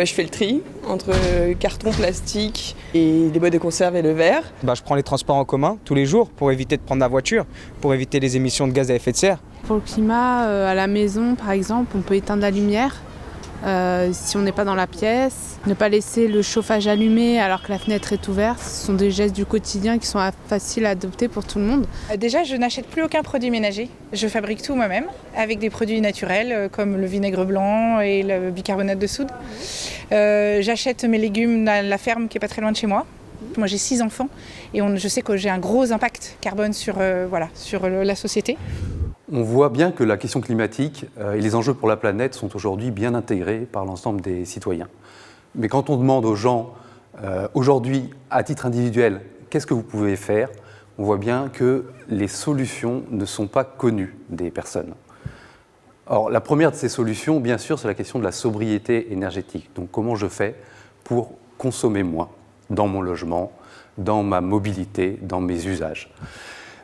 Je fais le tri entre carton, plastique et les boîtes de conserve et le verre. Je prends les transports en commun tous les jours pour éviter de prendre la voiture, pour éviter les émissions de gaz à effet de serre. Pour le climat, à la maison par exemple, on peut éteindre la lumière si on n'est pas dans la pièce. Ne pas laisser le chauffage allumé alors que la fenêtre est ouverte. Ce sont des gestes du quotidien qui sont faciles à adopter pour tout le monde. Déjà, je n'achète plus aucun produit ménager. Je fabrique tout moi-même avec des produits naturels comme le vinaigre blanc et le bicarbonate de soude. J'achète mes légumes à la ferme qui est pas très loin de chez moi. Moi j'ai 6 enfants et je sais que j'ai un gros impact carbone sur la société. On voit bien que la question climatique et les enjeux pour la planète sont aujourd'hui bien intégrés par l'ensemble des citoyens. Mais quand on demande aux gens, aujourd'hui, à titre individuel, qu'est-ce que vous pouvez faire, on voit bien que les solutions ne sont pas connues des personnes. Or, la première de ces solutions, bien sûr, c'est la question de la sobriété énergétique. Donc, comment je fais pour consommer moins dans mon logement, dans ma mobilité, dans mes usages.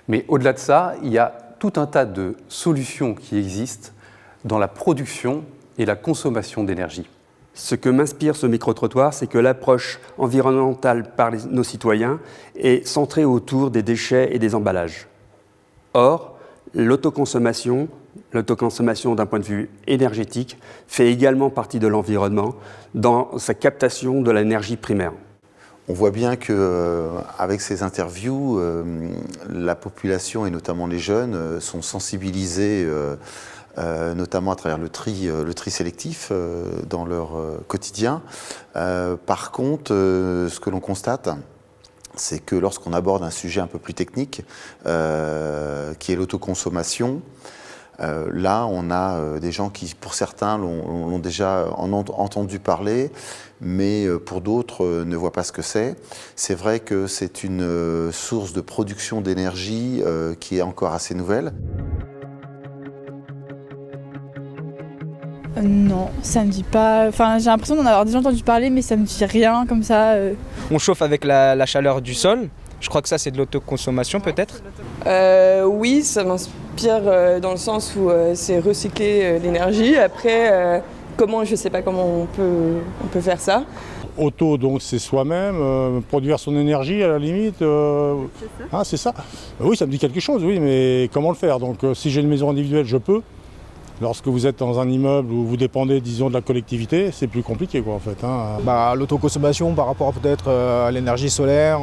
Mais au-delà de ça, il y a tout un tas de solutions qui existent dans la production et la consommation d'énergie. Ce que m'inspire ce micro-trottoir, c'est que l'approche environnementale par nos citoyens est centrée autour des déchets et des emballages. Or, l'autoconsommation d'un point de vue énergétique fait également partie de l'environnement dans sa captation de l'énergie primaire. On voit bien qu'avec ces interviews, la population et notamment les jeunes sont sensibilisés notamment à travers le tri sélectif dans leur quotidien. Par contre, ce que l'on constate, c'est que lorsqu'on aborde un sujet un peu plus technique, qui est l'autoconsommation, là, on a des gens qui, pour certains, l'ont déjà entendu parler, mais pour d'autres, ne voient pas ce que c'est. C'est vrai que c'est une source de production d'énergie qui est encore assez nouvelle. Non, ça me dit pas. Enfin, j'ai l'impression d'en avoir déjà entendu parler, mais ça me dit rien comme ça. On chauffe avec la chaleur du sol. Je crois que ça, c'est de l'autoconsommation peut-être. Oui, ça m'inspire dans le sens où c'est recycler l'énergie. Après, je sais pas comment on peut faire ça. Auto, donc c'est soi-même, produire son énergie à la limite. C'est ça. Oui, ça me dit quelque chose, oui, mais comment le faire? Donc si j'ai une maison individuelle, je peux. Lorsque vous êtes dans un immeuble où vous dépendez, disons, de la collectivité, c'est plus compliqué, quoi, en fait. L'autoconsommation par rapport peut-être à l'énergie solaire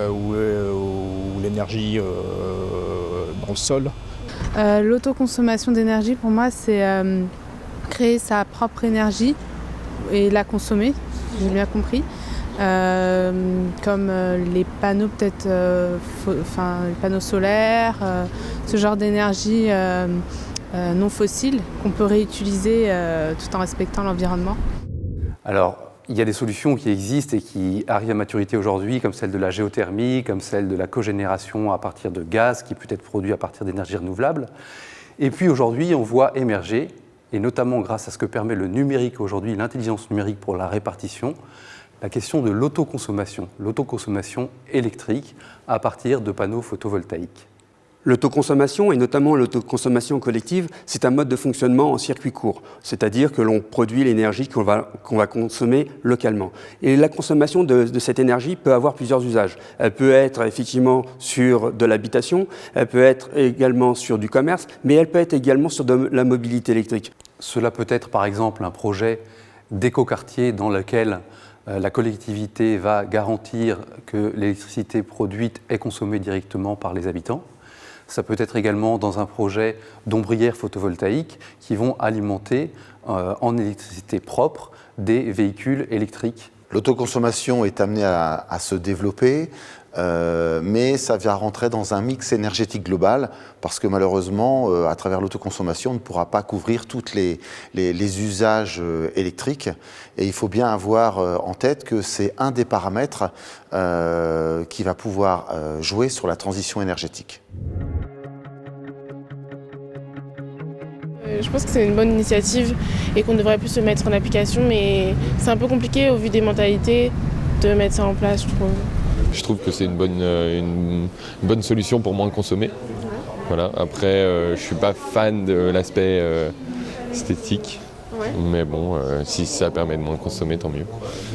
ou l'énergie dans le sol. L'autoconsommation d'énergie, pour moi, c'est créer sa propre énergie et la consommer, si j'ai bien compris. Comme les panneaux peut-être, les panneaux solaires, ce genre d'énergie non fossiles qu'on peut réutiliser tout en respectant l'environnement. Alors, il y a des solutions qui existent et qui arrivent à maturité aujourd'hui, comme celle de la géothermie, comme celle de la cogénération à partir de gaz qui peut être produit à partir d'énergies renouvelables. Et puis aujourd'hui, on voit émerger, et notamment grâce à ce que permet le numérique aujourd'hui, l'intelligence numérique pour la répartition, la question de l'autoconsommation électrique à partir de panneaux photovoltaïques. L'autoconsommation, et notamment l'autoconsommation collective, c'est un mode de fonctionnement en circuit court, c'est-à-dire que l'on produit l'énergie qu'on va consommer localement. Et la consommation de cette énergie peut avoir plusieurs usages. Elle peut être effectivement sur de l'habitation, elle peut être également sur du commerce, mais elle peut être également sur de la mobilité électrique. Cela peut être par exemple un projet d'écoquartier dans lequel la collectivité va garantir que l'électricité produite est consommée directement par les habitants. Ça peut être également dans un projet d'ombrières photovoltaïques qui vont alimenter en électricité propre des véhicules électriques. L'autoconsommation est amenée à se développer, mais ça vient rentrer dans un mix énergétique global parce que malheureusement, à travers l'autoconsommation, on ne pourra pas couvrir tous les usages électriques. Et il faut bien avoir en tête que c'est un des paramètres qui va pouvoir jouer sur la transition énergétique. Je pense que c'est une bonne initiative et qu'on devrait plus se mettre en application, mais c'est un peu compliqué au vu des mentalités de mettre ça en place, je trouve. Je trouve que c'est une bonne solution pour moins consommer. Voilà. Après, je ne suis pas fan de l'aspect esthétique, mais bon, si ça permet de moins consommer, tant mieux.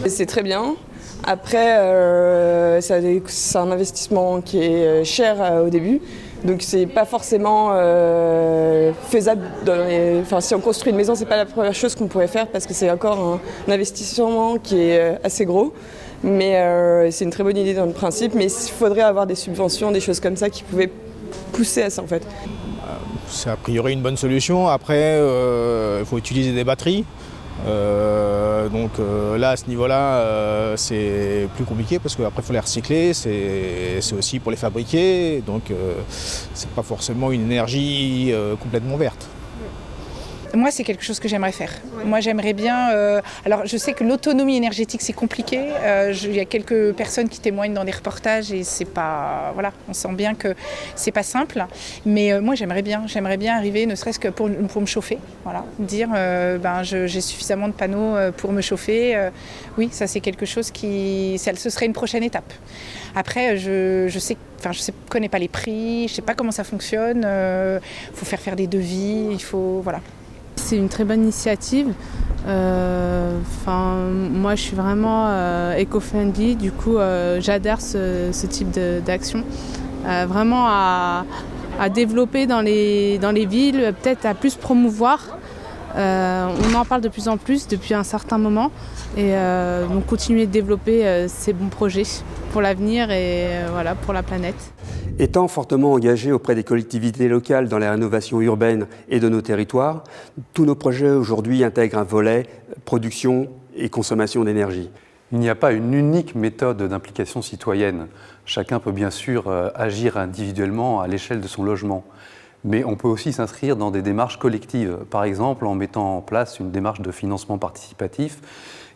C'est très bien. Après, c'est un investissement qui est cher au début, donc c'est pas forcément faisable. Si on construit une maison, c'est pas la première chose qu'on pourrait faire parce que c'est encore un investissement qui est assez gros. Mais c'est une très bonne idée dans le principe, mais il faudrait avoir des subventions, des choses comme ça qui pouvaient pousser à ça en fait. C'est a priori une bonne solution. Après, il faut utiliser des batteries. Là, à ce niveau-là, c'est plus compliqué parce qu'après, il faut les recycler. C'est aussi pour les fabriquer. Donc, c'est pas forcément une énergie complètement verte. Moi, c'est quelque chose que j'aimerais faire. Moi, j'aimerais bien... alors, je sais que l'autonomie énergétique, c'est compliqué. Il y a quelques personnes qui témoignent dans des reportages et c'est pas... Voilà, on sent bien que c'est pas simple. Mais moi, j'aimerais bien arriver, ne serait-ce que pour me chauffer. Voilà, dire, j'ai suffisamment de panneaux pour me chauffer. Oui, ça, c'est quelque chose ce serait une prochaine étape. Après, je connais pas les prix, je sais pas comment ça fonctionne. Faut faire des devis, il faut... Voilà. C'est une très bonne initiative. Moi, je suis vraiment éco-friendly, du coup, j'adhère ce type d'action. Vraiment à développer dans les villes, peut-être à plus promouvoir. On en parle de plus en plus depuis un certain moment. Et donc continuer de développer ces bons projets pour l'avenir et pour la planète. Étant fortement engagés auprès des collectivités locales dans la rénovation urbaine et de nos territoires, tous nos projets aujourd'hui intègrent un volet production et consommation d'énergie. Il n'y a pas une unique méthode d'implication citoyenne. Chacun peut bien sûr agir individuellement à l'échelle de son logement. Mais on peut aussi s'inscrire dans des démarches collectives, par exemple en mettant en place une démarche de financement participatif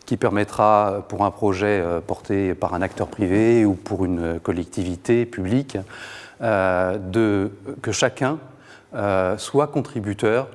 qui permettra, pour un projet porté par un acteur privé ou pour une collectivité publique, que chacun soit contributeur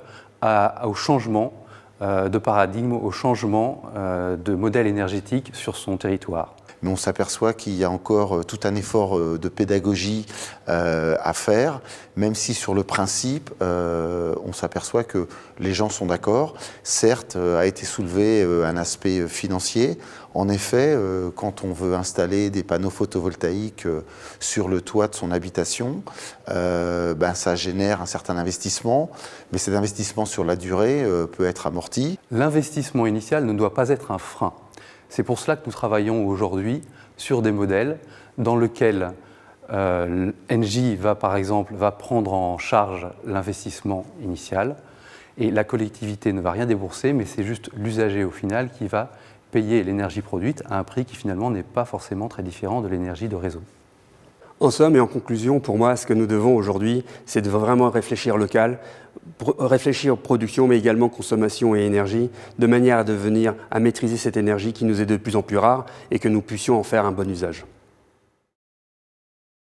au changement de paradigme, au changement de modèle énergétique sur son territoire. Mais on s'aperçoit qu'il y a encore tout un effort de pédagogie à faire, même si sur le principe, on s'aperçoit que les gens sont d'accord. Certes, a été soulevé un aspect financier. En effet, quand on veut installer des panneaux photovoltaïques sur le toit de son habitation, ça génère un certain investissement, mais cet investissement sur la durée peut être amorti. L'investissement initial ne doit pas être un frein. C'est pour cela que nous travaillons aujourd'hui sur des modèles dans lesquels Engie va par exemple prendre en charge l'investissement initial et la collectivité ne va rien débourser, mais c'est juste l'usager au final qui va payer l'énergie produite à un prix qui finalement n'est pas forcément très différent de l'énergie de réseau. En somme et en conclusion, pour moi, ce que nous devons aujourd'hui, c'est de vraiment réfléchir local, réfléchir production, mais également consommation et énergie, de manière à maîtriser cette énergie qui nous est de plus en plus rare et que nous puissions en faire un bon usage.